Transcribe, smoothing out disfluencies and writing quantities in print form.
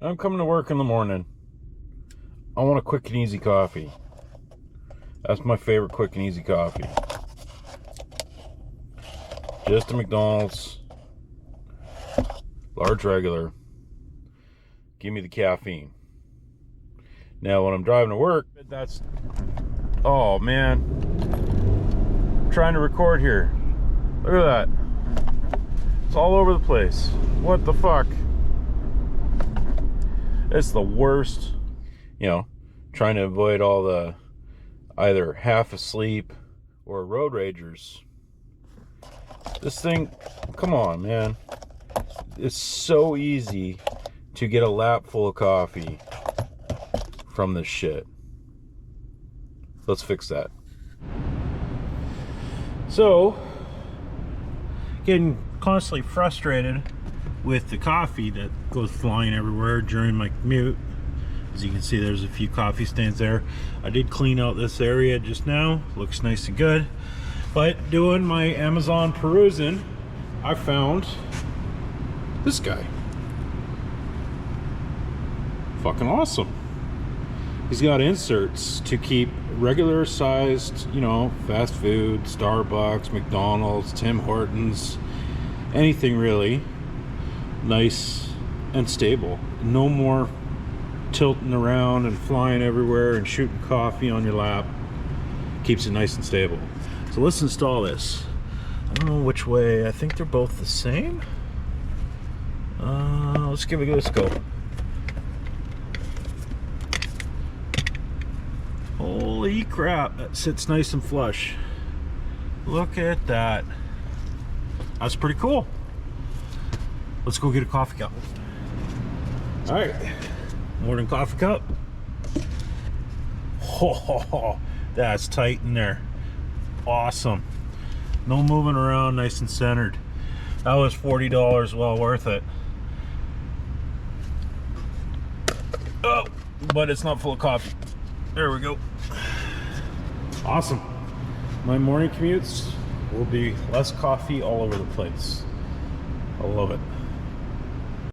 I'm coming to work in the morning. I want a quick and easy coffee. That's my favorite quick and easy coffee. Just a McDonald's. Large regular. Give me the caffeine. Now when I'm driving to work, that's... Oh man. I'm trying to record here. Look at that. It's all over the place. What the fuck? It's the worst. You know, trying to avoid all the either half asleep or road ragers. This thing, come on, man. It's so easy to get a lap full of coffee from this shit. Let's fix that. So, getting constantly frustrated with the coffee that goes flying everywhere during my commute. As you can see, there's a few coffee stains there. I did clean out this area just now. Looks nice and good. But doing my Amazon perusing, I found this guy. Fucking awesome. He's got inserts to keep regular sized, you know, fast food, Starbucks, McDonald's, Tim Hortons, anything really, nice and stable. No more tilting around and flying everywhere and shooting coffee on your lap. Keeps it nice and stable. So let's install this. I don't know which way. I think they're both the same. Let's give it a go. Holy crap, that sits nice and flush. Look at that. That's pretty cool. Let's go get a coffee cup. All right, morning coffee cup. Oh, that's tight in there. Awesome. No moving around, nice and centered. That was $40, well worth it. Oh, but it's not full of coffee. There we go. Awesome. My morning commutes will be less coffee all over the place. I love it.